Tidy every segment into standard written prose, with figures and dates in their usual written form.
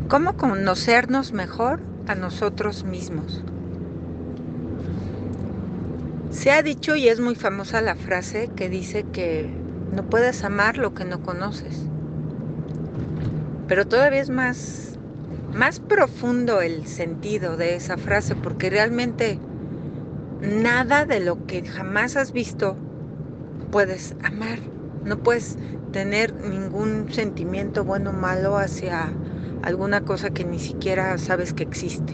¿Cómo conocernos mejor a nosotros mismos? Se ha dicho y es muy famosa la frase que dice que no puedes amar lo que no conoces. Pero todavía es más profundo el sentido de esa frase, porque realmente nada de lo que jamás has visto puedes amar. No puedes tener ningún sentimiento bueno o malo hacia alguna cosa que ni siquiera sabes que existe.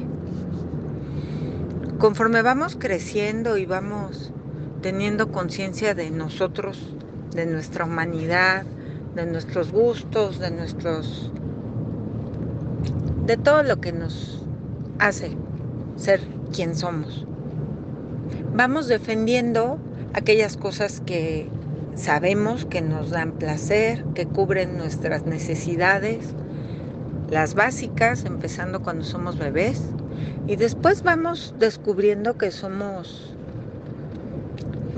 Conforme vamos creciendo y vamos teniendo conciencia de nosotros, de nuestra humanidad, de nuestros gustos, de todo lo que nos hace ser quien somos, vamos defendiendo aquellas cosas que sabemos que nos dan placer, que cubren nuestras necesidades, las básicas, empezando cuando somos bebés, y después vamos descubriendo que somos,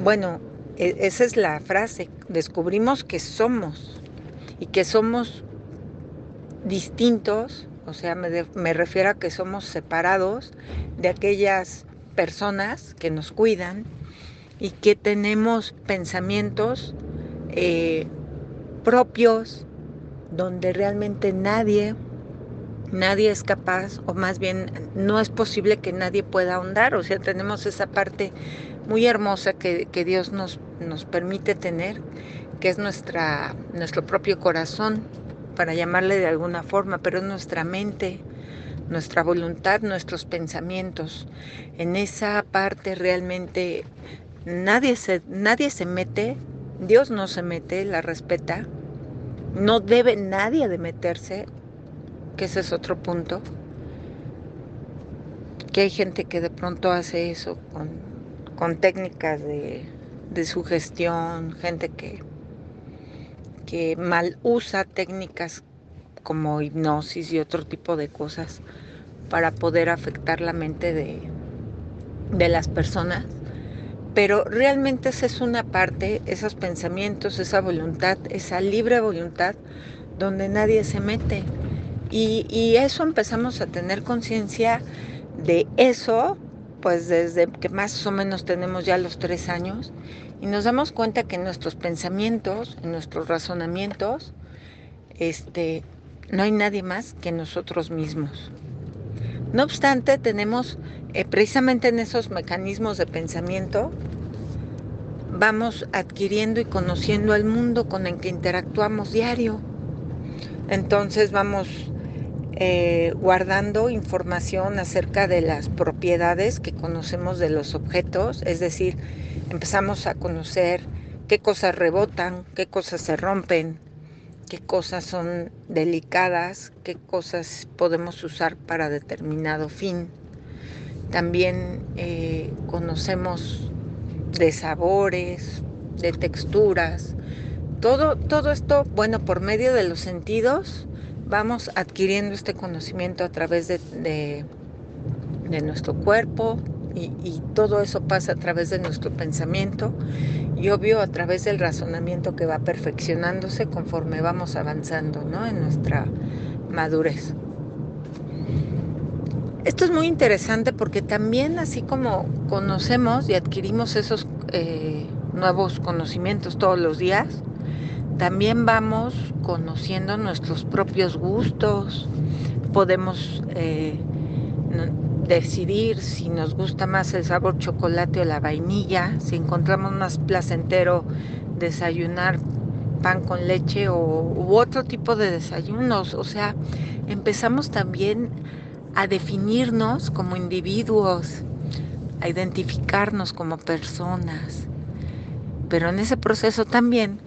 bueno, esa es la frase, descubrimos que somos y que somos distintos, o sea, me refiero a que somos separados de aquellas personas que nos cuidan y que tenemos pensamientos eh, propios donde realmente nadie es capaz, o más bien no es posible que nadie pueda ahondar. O sea, tenemos esa parte muy hermosa que Dios nos permite tener, que es nuestro propio corazón, para llamarle de alguna forma, pero es nuestra mente, nuestra voluntad, nuestros pensamientos. En esa parte realmente nadie se mete, Dios no se mete, la respeta, no debe nadie de meterse, que ese es otro punto, que hay gente que de pronto hace eso con técnicas de sugestión, gente que mal usa técnicas como hipnosis y otro tipo de cosas para poder afectar la mente de las personas. Pero realmente esa es una parte, esos pensamientos, esa voluntad, esa libre voluntad, donde nadie se mete. Y eso empezamos a tener conciencia de eso, pues desde que más o menos tenemos ya los 3 años, y nos damos cuenta que en nuestros pensamientos, en nuestros razonamientos, no hay nadie más que nosotros mismos. No obstante, tenemos precisamente en esos mecanismos de pensamiento, vamos adquiriendo y conociendo el mundo con el que interactuamos diario. Entonces vamos guardando información acerca de las propiedades que conocemos de los objetos, es decir, empezamos a conocer qué cosas rebotan, qué cosas se rompen, qué cosas son delicadas, qué cosas podemos usar para determinado fin. También conocemos de sabores, de texturas, todo esto, bueno, por medio de los sentidos, vamos adquiriendo este conocimiento a través de nuestro cuerpo y todo eso pasa a través de nuestro pensamiento y obvio a través del razonamiento que va perfeccionándose conforme vamos avanzando, ¿no?, en nuestra madurez. Esto es muy interesante porque también así como conocemos y adquirimos esos nuevos conocimientos todos los días, también vamos conociendo nuestros propios gustos, podemos decidir si nos gusta más el sabor chocolate o la vainilla, si encontramos más placentero desayunar pan con leche u otro tipo de desayunos. O sea, empezamos también a definirnos como individuos, a identificarnos como personas, pero en ese proceso también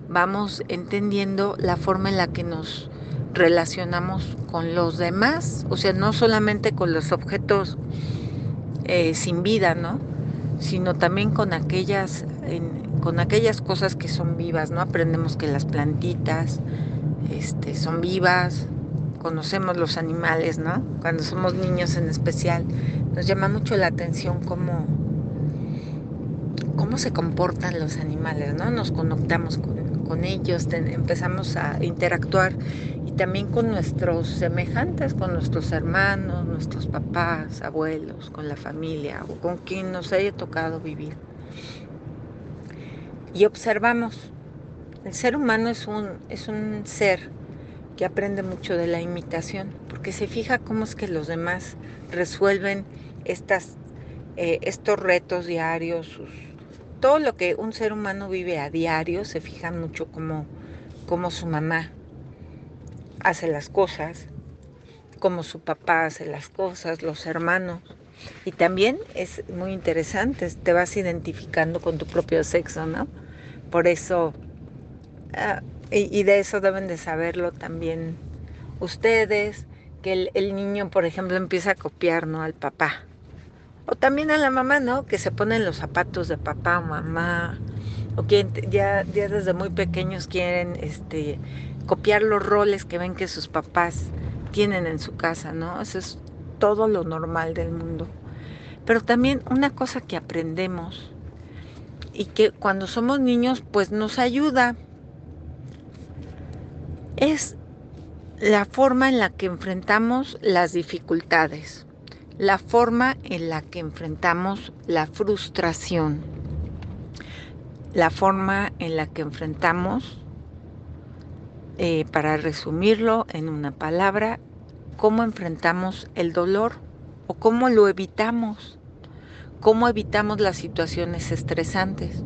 vamos entendiendo la forma en la que nos relacionamos con los demás, o sea, no solamente con los objetos sin vida, ¿no?, sino también con aquellas cosas que son vivas, ¿no? Aprendemos que las plantitas son vivas, conocemos los animales, ¿no? Cuando somos niños en especial, nos llama mucho la atención cómo se comportan los animales, ¿no? Nos conectamos con ellos, empezamos a interactuar y también con nuestros semejantes, con nuestros hermanos, nuestros papás, abuelos, con la familia o con quien nos haya tocado vivir. Y observamos. El ser humano es un ser que aprende mucho de la imitación, porque se fija cómo es que los demás resuelven estos retos diarios, todo lo que un ser humano vive a diario. Se fija mucho cómo su mamá hace las cosas, cómo su papá hace las cosas, los hermanos. Y también es muy interesante, te vas identificando con tu propio sexo, ¿no? Por eso, y de eso deben de saberlo también ustedes, que el niño, por ejemplo, empieza a copiar, ¿no?, al papá. O también a la mamá, ¿no?, que se ponen los zapatos de papá o mamá. O que ya desde muy pequeños quieren copiar los roles que ven que sus papás tienen en su casa, ¿no? Eso es todo lo normal del mundo. Pero también una cosa que aprendemos y que cuando somos niños pues nos ayuda es la forma en la que enfrentamos las dificultades, la forma en la que enfrentamos la frustración, la forma en la que enfrentamos, para resumirlo en una palabra, cómo enfrentamos el dolor o cómo lo evitamos, cómo evitamos las situaciones estresantes.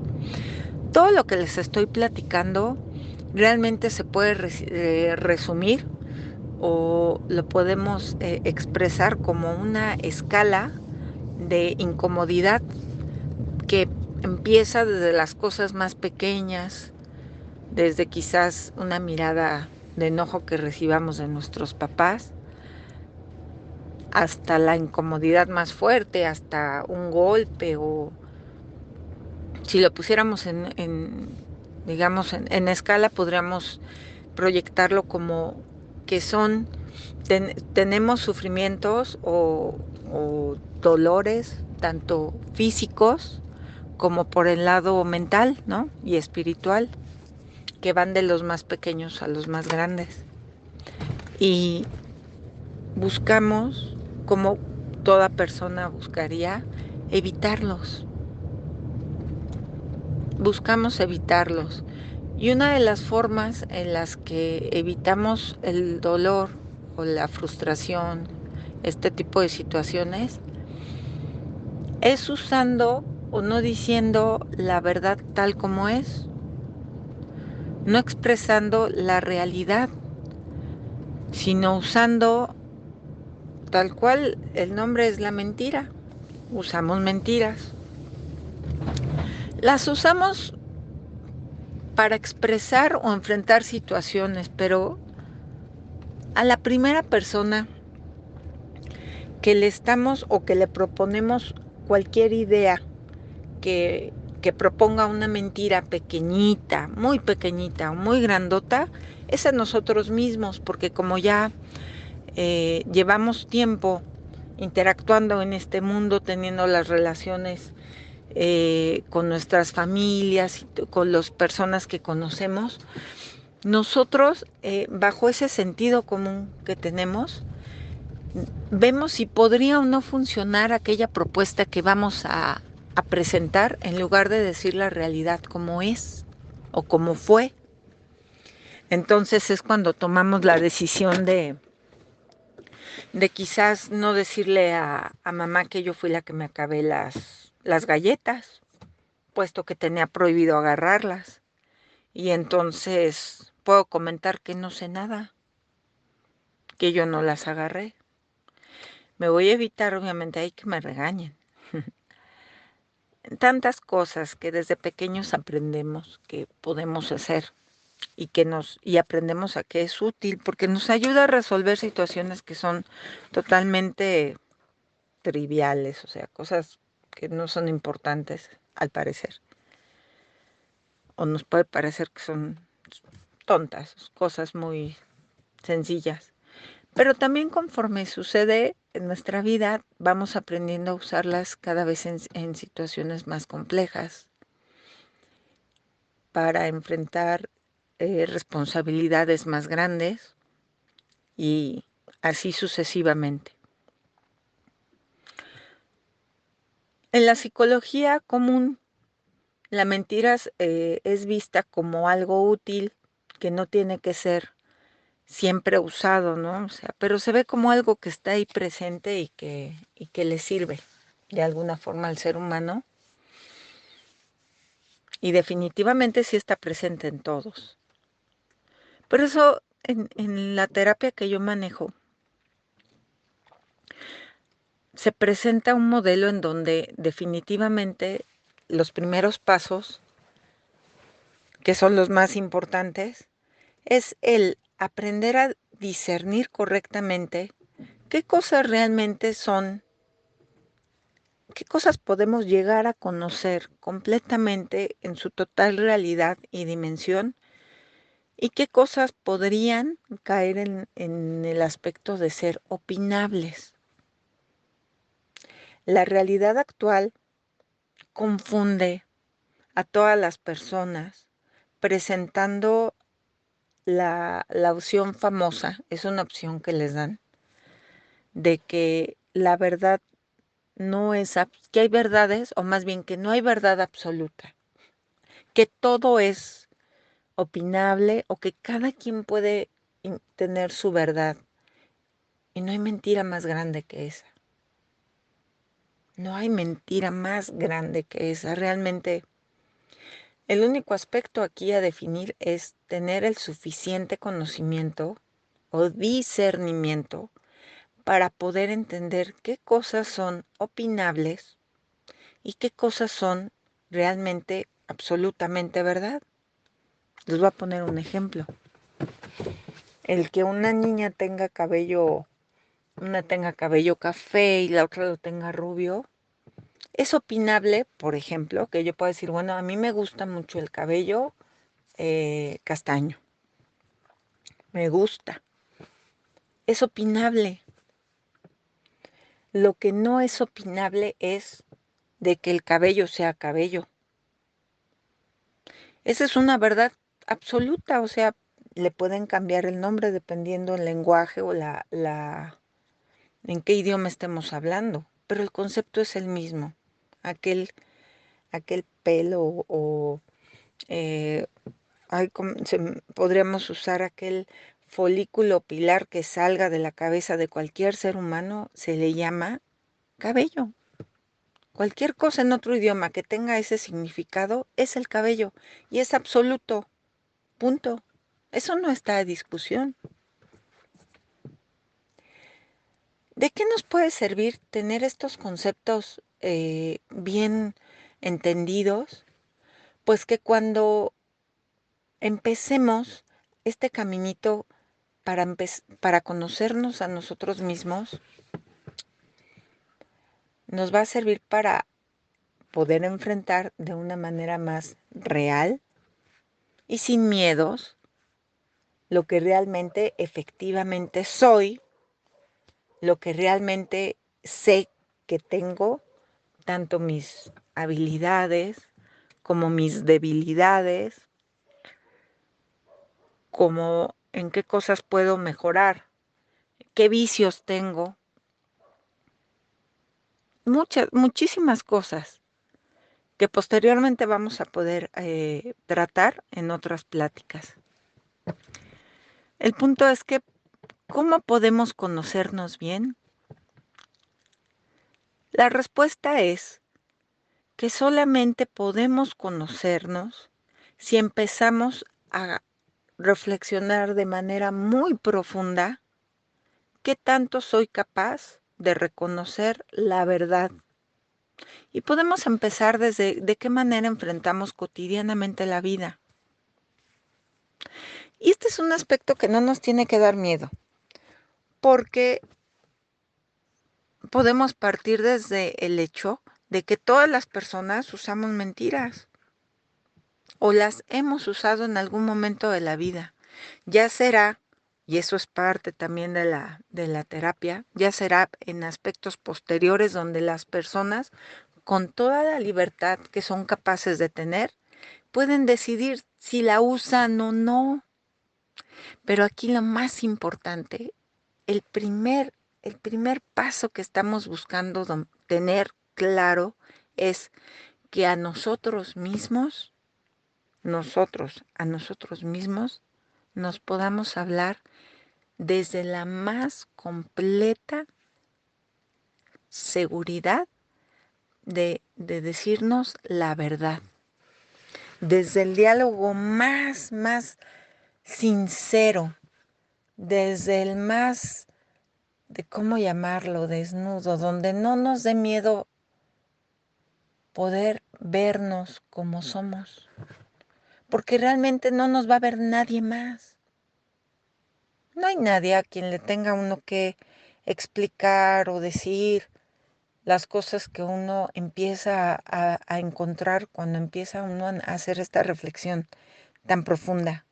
Todo lo que les estoy platicando realmente se puede resumir o lo podemos expresar como una escala de incomodidad que empieza desde las cosas más pequeñas, desde quizás una mirada de enojo que recibamos de nuestros papás, hasta la incomodidad más fuerte, hasta un golpe, o si lo pusiéramos digamos, en escala, podríamos proyectarlo como que tenemos sufrimientos o dolores, tanto físicos como por el lado mental, ¿no?, y espiritual, que van de los más pequeños a los más grandes. Y buscamos, como toda persona buscaría, evitarlos. Buscamos evitarlos. Y una de las formas en las que evitamos el dolor o la frustración, este tipo de situaciones, es usando o no diciendo la verdad tal como es, no expresando la realidad, sino usando tal cual el nombre es la mentira. Usamos mentiras. Las usamos para expresar o enfrentar situaciones, pero a la primera persona que le estamos o que le proponemos cualquier idea que proponga una mentira pequeñita, o muy grandota, es a nosotros mismos, porque como ya llevamos tiempo interactuando en este mundo, teniendo las relaciones con nuestras familias y con las personas que conocemos, nosotros, bajo ese sentido común que tenemos, vemos si podría o no funcionar aquella propuesta que vamos a presentar, en lugar de decir la realidad como es o como fue. Entonces es cuando tomamos la decisión de quizás no decirle a mamá que yo fui la que me acabé las galletas, puesto que tenía prohibido agarrarlas. Y entonces puedo comentar que no sé nada, que yo no las agarré. Me voy a evitar, obviamente, ahí que me regañen. Tantas cosas que desde pequeños aprendemos que podemos hacer y aprendemos a que es útil, porque nos ayuda a resolver situaciones que son totalmente triviales, o sea, cosas que no son importantes al parecer, o nos puede parecer que son tontas, cosas muy sencillas. Pero también conforme sucede en nuestra vida, vamos aprendiendo a usarlas cada vez en situaciones más complejas para enfrentar responsabilidades más grandes y así sucesivamente. En la psicología común, la mentira es vista como algo útil que no tiene que ser siempre usado, ¿no? O sea, pero se ve como algo que está ahí presente y que le sirve de alguna forma al ser humano. Y definitivamente sí está presente en todos. Por eso en la terapia que yo manejo, se presenta un modelo en donde definitivamente los primeros pasos, que son los más importantes, es el aprender a discernir correctamente qué cosas realmente son, qué cosas podemos llegar a conocer completamente en su total realidad y dimensión, y qué cosas podrían caer en el aspecto de ser opinables. La realidad actual confunde a todas las personas presentando la opción famosa, es una opción que les dan, de que la verdad no es, que hay verdades, o más bien que no hay verdad absoluta, que todo es opinable o que cada quien puede tener su verdad. Y no hay mentira más grande que esa. No hay mentira más grande que esa. Realmente, el único aspecto aquí a definir es tener el suficiente conocimiento o discernimiento para poder entender qué cosas son opinables y qué cosas son realmente absolutamente verdad. Les voy a poner un ejemplo. El que una niña tenga cabello, una tenga cabello café y la otra lo tenga rubio, es opinable, por ejemplo, que yo pueda decir, bueno, a mí me gusta mucho el cabello castaño, me gusta. Es opinable. Lo que no es opinable es de que el cabello sea cabello. Esa es una verdad absoluta, o sea, le pueden cambiar el nombre dependiendo del lenguaje o en qué idioma estemos hablando, pero el concepto es el mismo. Aquel, aquel pelo o eh, podríamos usar aquel folículo pilar que salga de la cabeza de cualquier ser humano, se le llama cabello. Cualquier cosa en otro idioma que tenga ese significado es el cabello y es absoluto. Punto. Eso no está a discusión. ¿De qué nos puede servir tener estos conceptos bien entendidos? Pues que cuando empecemos este caminito para conocernos a nosotros mismos, nos va a servir para poder enfrentar de una manera más real y sin miedos lo que realmente efectivamente soy, lo que realmente sé que tengo, tanto mis habilidades como mis debilidades, como en qué cosas puedo mejorar, qué vicios tengo, muchísimas cosas que posteriormente vamos a poder tratar en otras pláticas. El punto es que, ¿cómo podemos conocernos bien? La respuesta es que solamente podemos conocernos si empezamos a reflexionar de manera muy profunda qué tanto soy capaz de reconocer la verdad. Y podemos empezar desde de qué manera enfrentamos cotidianamente la vida. Y este es un aspecto que no nos tiene que dar miedo, porque podemos partir desde el hecho de que todas las personas usamos mentiras o las hemos usado en algún momento de la vida. Ya será, y eso es parte también de la terapia, ya será en aspectos posteriores donde las personas, con toda la libertad que son capaces de tener, pueden decidir si la usan o no. Pero aquí lo más importante el primer, el primer paso que estamos buscando tener claro es que a nosotros mismos, a nosotros mismos, nos podamos hablar desde la más completa seguridad de decirnos la verdad, desde el diálogo más sincero, desde el más, de cómo llamarlo, desnudo, donde no nos dé miedo poder vernos como somos, porque realmente no nos va a ver nadie más. No hay nadie a quien le tenga uno que explicar o decir las cosas que uno empieza a encontrar cuando empieza uno a hacer esta reflexión tan profunda.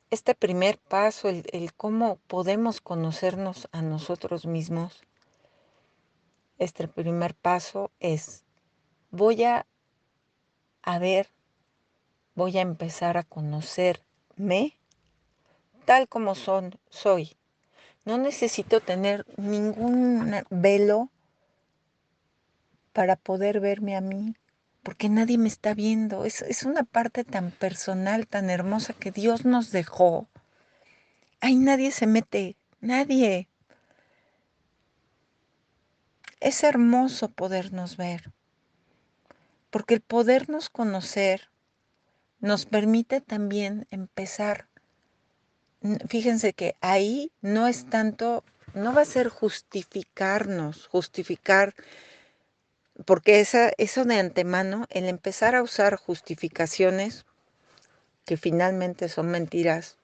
Este primer paso, el cómo podemos conocernos a nosotros mismos, este primer paso es, voy ver, voy a empezar a conocerme tal como soy. No necesito tener ningún velo para poder verme a mí, porque nadie me está viendo. Es una parte tan personal, tan hermosa que Dios nos dejó. Ahí nadie se mete, nadie. Es hermoso podernos ver, porque el podernos conocer nos permite también empezar. Fíjense que ahí no es tanto, no va a ser justificar, porque eso de antemano, el empezar a usar justificaciones que finalmente son mentiras,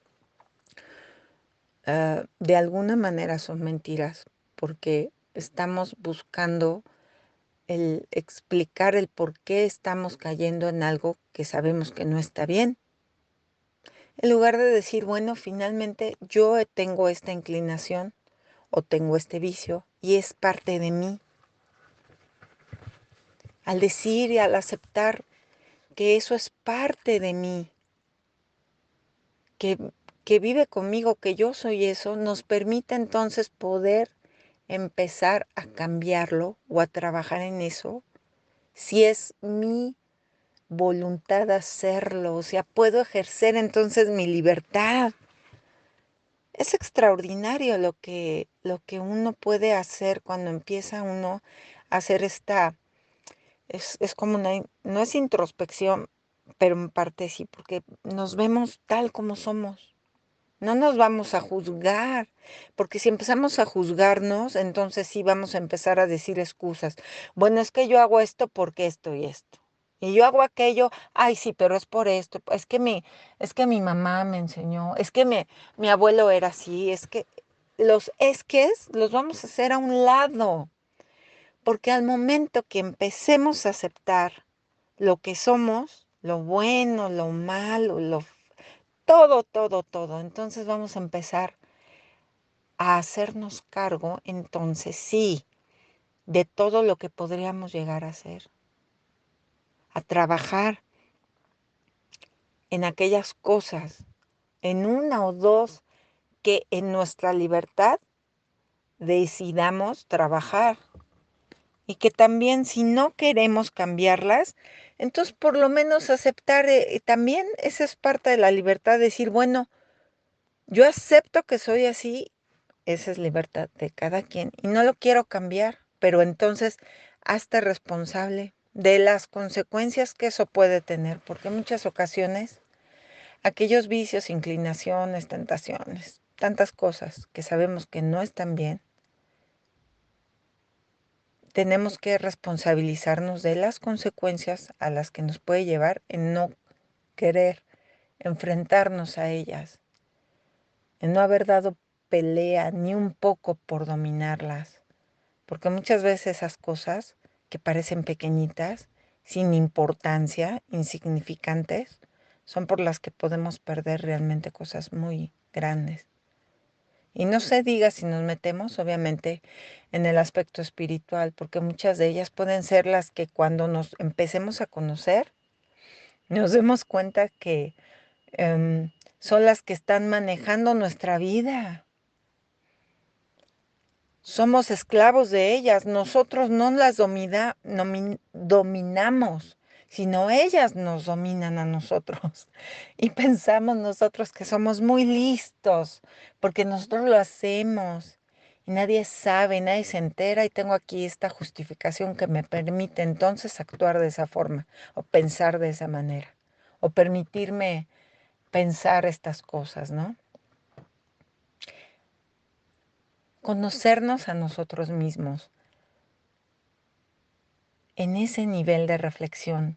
de alguna manera son mentiras, porque estamos buscando el explicar el por qué estamos cayendo en algo que sabemos que no está bien. En lugar de decir, bueno, finalmente yo tengo esta inclinación o tengo este vicio y es parte de mí. Al decir y al aceptar que eso es parte de mí, que, que vive conmigo, que yo soy eso, nos permite entonces poder empezar a cambiarlo o a trabajar en eso, si es mi voluntad hacerlo, o sea, puedo ejercer entonces mi libertad. Es extraordinario lo que uno puede hacer cuando empieza uno a hacer es como no es introspección, pero en parte sí, porque nos vemos tal como somos. No nos vamos a juzgar, porque si empezamos a juzgarnos, entonces sí vamos a empezar a decir excusas. Bueno, es que yo hago esto porque esto y esto. Y yo hago aquello, ay, sí, pero es por esto. Es que mi mamá me enseñó, es que mi abuelo era así, es que los esques los vamos a hacer a un lado, porque al momento que empecemos a aceptar lo que somos, lo bueno, lo malo, todo. Entonces vamos a empezar a hacernos cargo, entonces sí, de todo lo que podríamos llegar a hacer, a trabajar en aquellas cosas, en una o dos que en nuestra libertad decidamos trabajar y que también si no queremos cambiarlas, entonces por lo menos aceptar, también esa es parte de la libertad, decir, bueno, yo acepto que soy así. Esa es libertad de cada quien y no lo quiero cambiar, pero entonces hazte responsable de las consecuencias que eso puede tener, porque en muchas ocasiones aquellos vicios, inclinaciones, tentaciones, tantas cosas que sabemos que no están bien, tenemos que responsabilizarnos de las consecuencias a las que nos puede llevar en no querer enfrentarnos a ellas, en no haber dado pelea ni un poco por dominarlas. Porque muchas veces esas cosas que parecen pequeñitas, sin importancia, insignificantes, son por las que podemos perder realmente cosas muy grandes. Y no se diga si nos metemos, obviamente, en el aspecto espiritual, porque muchas de ellas pueden ser las que cuando nos empecemos a conocer, nos demos cuenta que son las que están manejando nuestra vida. Somos esclavos de ellas. Nosotros no las dominamos, sino ellas nos dominan a nosotros. Y pensamos nosotros que somos muy listos, porque nosotros lo hacemos. Y nadie sabe, nadie se entera, y tengo aquí esta justificación que me permite entonces actuar de esa forma, o pensar de esa manera, o permitirme pensar estas cosas, ¿no? Conocernos a nosotros mismos en ese nivel de reflexión,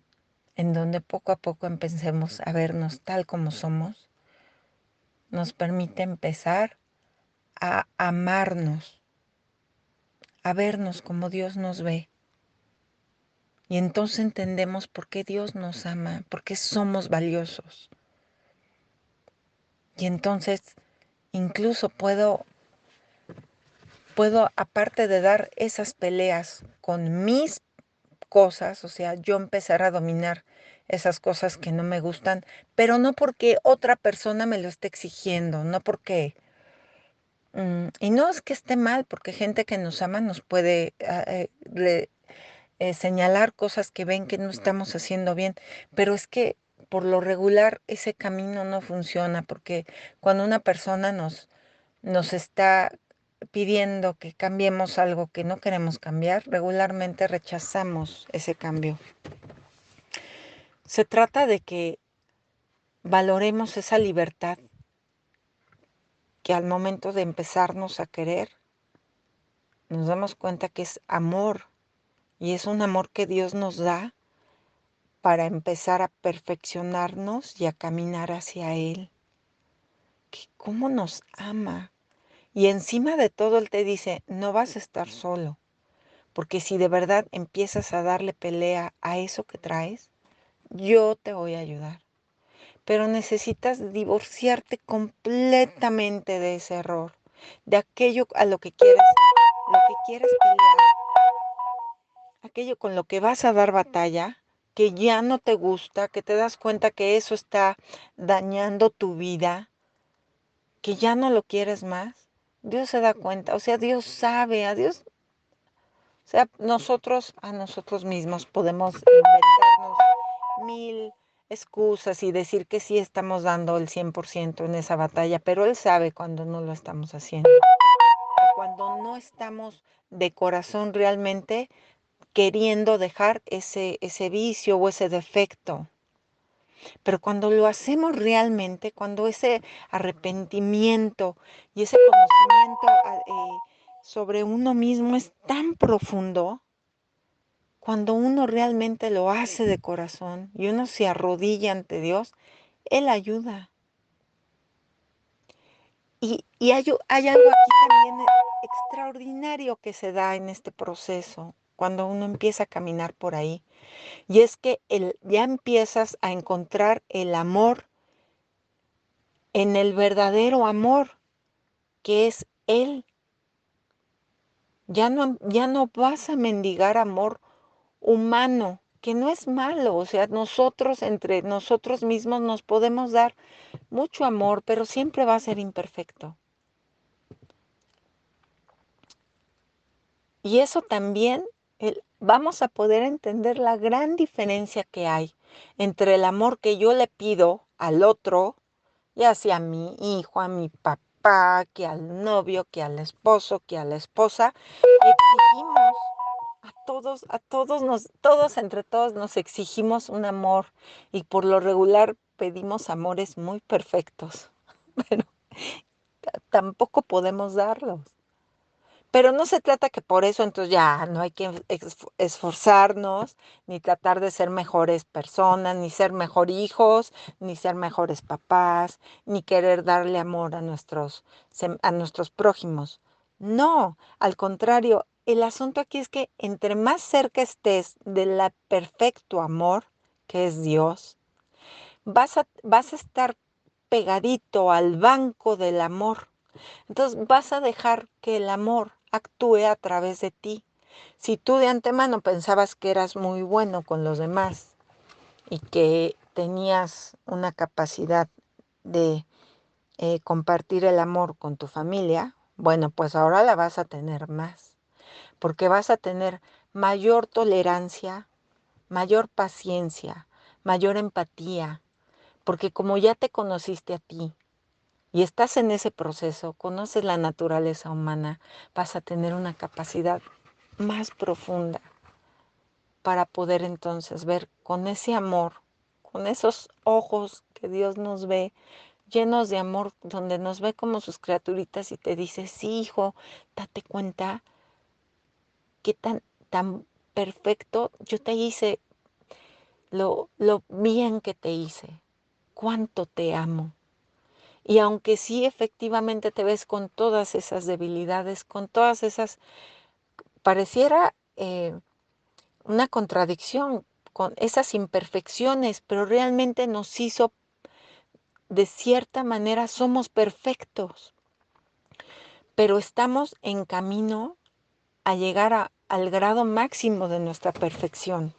en donde poco a poco empecemos a vernos tal como somos, nos permite empezar a amarnos, a vernos como Dios nos ve. Y entonces entendemos por qué Dios nos ama, por qué somos valiosos. Y entonces incluso puedo, aparte de dar esas peleas con mis cosas, o sea, yo empezar a dominar esas cosas que no me gustan, pero no porque otra persona me lo esté exigiendo, no porque, y no es que esté mal, porque gente que nos ama nos puede señalar cosas que ven que no estamos haciendo bien, pero es que por lo regular ese camino no funciona, porque cuando una persona nos está pidiendo que cambiemos algo que no queremos cambiar, regularmente rechazamos ese cambio. Se trata de que valoremos esa libertad que al momento de empezarnos a querer, nos damos cuenta que es amor, y es un amor que Dios nos da para empezar a perfeccionarnos y a caminar hacia Él. Que cómo nos ama. Y encima de todo Él te dice, no vas a estar solo, porque si de verdad empiezas a darle pelea a eso que traes, yo te voy a ayudar. Pero necesitas divorciarte completamente de ese error, de aquello a lo que quieres pelear, aquello con lo que vas a dar batalla, que ya no te gusta, que te das cuenta que eso está dañando tu vida, que ya no lo quieres más. Dios se da cuenta, o sea, Dios sabe, a Dios, o sea, nosotros a nosotros mismos podemos inventarnos mil excusas y decir que sí estamos dando el 100% en esa batalla, pero Él sabe cuando no lo estamos haciendo, o cuando no estamos de corazón realmente queriendo dejar ese vicio o ese defecto. Pero cuando lo hacemos realmente, cuando ese arrepentimiento y ese conocimiento sobre uno mismo es tan profundo, cuando uno realmente lo hace de corazón y uno se arrodilla ante Dios, Él ayuda. Y hay algo aquí también extraordinario que se da en este proceso, cuando uno empieza a caminar por ahí. Y es que ya empiezas a encontrar el amor en el verdadero amor, que es Él. Ya no vas a mendigar amor humano, que no es malo. O sea, nosotros, entre nosotros mismos, nos podemos dar mucho amor, pero siempre va a ser imperfecto. Y eso también vamos a poder entender la gran diferencia que hay entre el amor que yo le pido al otro, ya sea a mi hijo, a mi papá, que al novio, que al esposo, que a la esposa. Exigimos todos entre todos nos exigimos un amor, y por lo regular pedimos amores muy perfectos, pero tampoco podemos darlos. Pero no se trata que por eso entonces ya no hay que esforzarnos, ni tratar de ser mejores personas, ni ser mejor hijos, ni ser mejores papás, ni querer darle amor a nuestros prójimos. No, al contrario, el asunto aquí es que entre más cerca estés del perfecto amor, que es Dios, vas a estar pegadito al banco del amor. Entonces vas a dejar que el amor actúe a través de ti. Si tú de antemano pensabas que eras muy bueno con los demás y que tenías una capacidad de compartir el amor con tu familia, bueno, pues ahora la vas a tener más, porque vas a tener mayor tolerancia, mayor paciencia, mayor empatía, porque como ya te conociste a ti y estás en ese proceso, conoces la naturaleza humana, vas a tener una capacidad más profunda para poder entonces ver con ese amor, con esos ojos que Dios nos ve, llenos de amor, donde nos ve como sus criaturitas y te dice, sí, hijo, date cuenta qué tan perfecto yo te hice, lo bien que te hice, cuánto te amo. Y aunque sí efectivamente te ves con todas esas debilidades, con todas esas, pareciera una contradicción, con esas imperfecciones, pero realmente nos hizo, de cierta manera, somos perfectos, pero estamos en camino a llegar al grado máximo de nuestra perfección.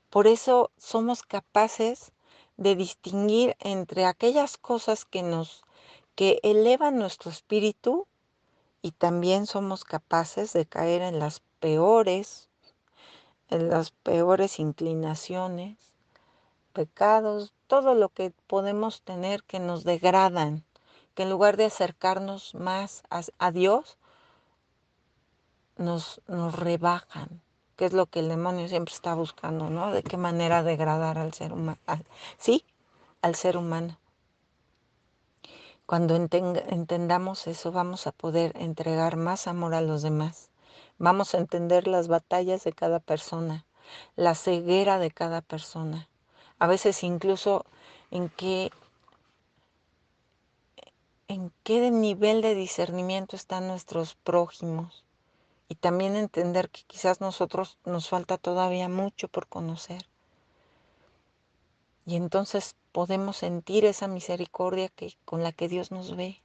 Por eso somos capaces de distinguir entre aquellas cosas que elevan nuestro espíritu y también somos capaces de caer en las peores inclinaciones, pecados, todo lo que podemos tener que nos degradan, que en lugar de acercarnos más a Dios, nos rebajan, que es lo que el demonio siempre está buscando, ¿no? De qué manera degradar al ser humano, sí, al ser humano. Cuando entendamos eso, vamos a poder entregar más amor a los demás. Vamos a entender las batallas de cada persona, la ceguera de cada persona. A veces incluso en qué nivel de discernimiento están nuestros prójimos. Y también entender que quizás nosotros nos falta todavía mucho por conocer. Y entonces podemos sentir esa misericordia con la que Dios nos ve.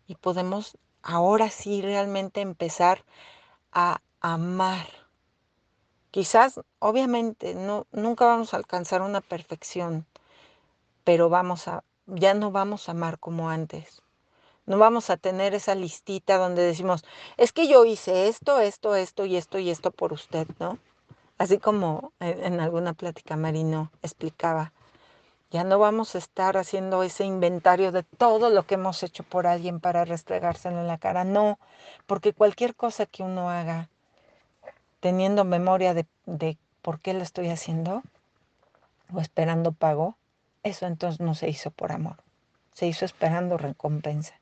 Y podemos ahora sí realmente empezar a amar. Quizás, obviamente, nunca vamos a alcanzar una perfección, pero ya no vamos a amar como antes. No vamos a tener esa listita donde decimos, es que yo hice esto, esto, esto y esto y esto por usted, ¿no? Así como en alguna plática Marino explicaba, ya no vamos a estar haciendo ese inventario de todo lo que hemos hecho por alguien para restregárselo en la cara. No, porque cualquier cosa que uno haga teniendo memoria de por qué lo estoy haciendo o esperando pago, eso entonces no se hizo por amor, se hizo esperando recompensa.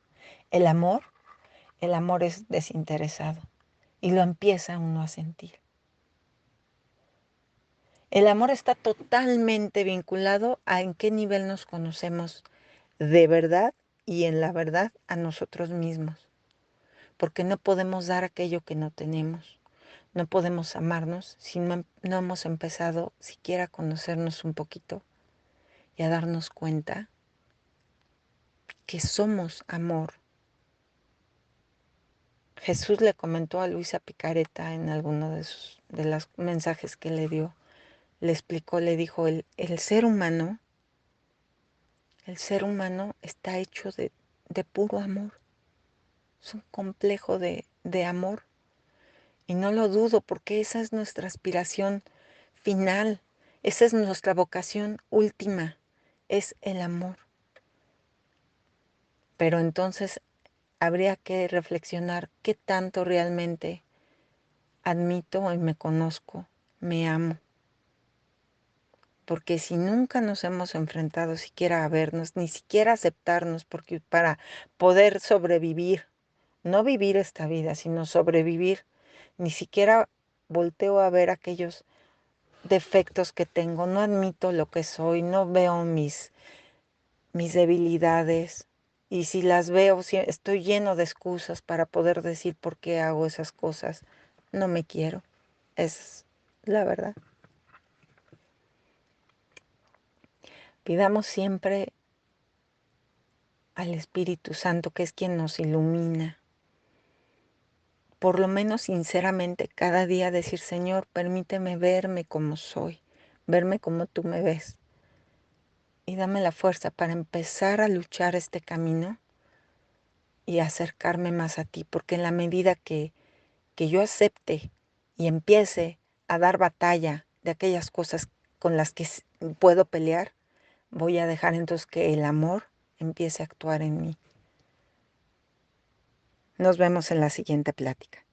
El amor, el amor es desinteresado y lo empieza uno a sentir. El amor está totalmente vinculado a en qué nivel nos conocemos de verdad y en la verdad a nosotros mismos, porque no podemos dar aquello que no tenemos. No podemos amarnos si no hemos empezado siquiera a conocernos un poquito y a darnos cuenta que somos amor. Jesús le comentó a Luisa Picareta en alguno de los mensajes que le dio, le explicó, le dijo, el ser humano está hecho de puro amor, es un complejo de amor. Y no lo dudo porque esa es nuestra aspiración final, esa es nuestra vocación última, es el amor. Pero entonces habría que reflexionar qué tanto realmente admito y me conozco, me amo. Porque si nunca nos hemos enfrentado siquiera a vernos, ni siquiera a aceptarnos, porque para poder sobrevivir, no vivir esta vida, sino sobrevivir, ni siquiera volteo a ver aquellos defectos que tengo, no admito lo que soy, no veo mis debilidades. Y si las veo, estoy lleno de excusas para poder decir por qué hago esas cosas. No me quiero. Es la verdad. Pidamos siempre al Espíritu Santo, que es quien nos ilumina. Por lo menos sinceramente cada día decir, Señor, permíteme verme como soy, verme como tú me ves. y dame la fuerza para empezar a luchar este camino y acercarme más a ti, porque en la medida que yo acepte y empiece a dar batalla de aquellas cosas con las que puedo pelear, voy a dejar entonces que el amor empiece a actuar en mí. Nos vemos en la siguiente plática.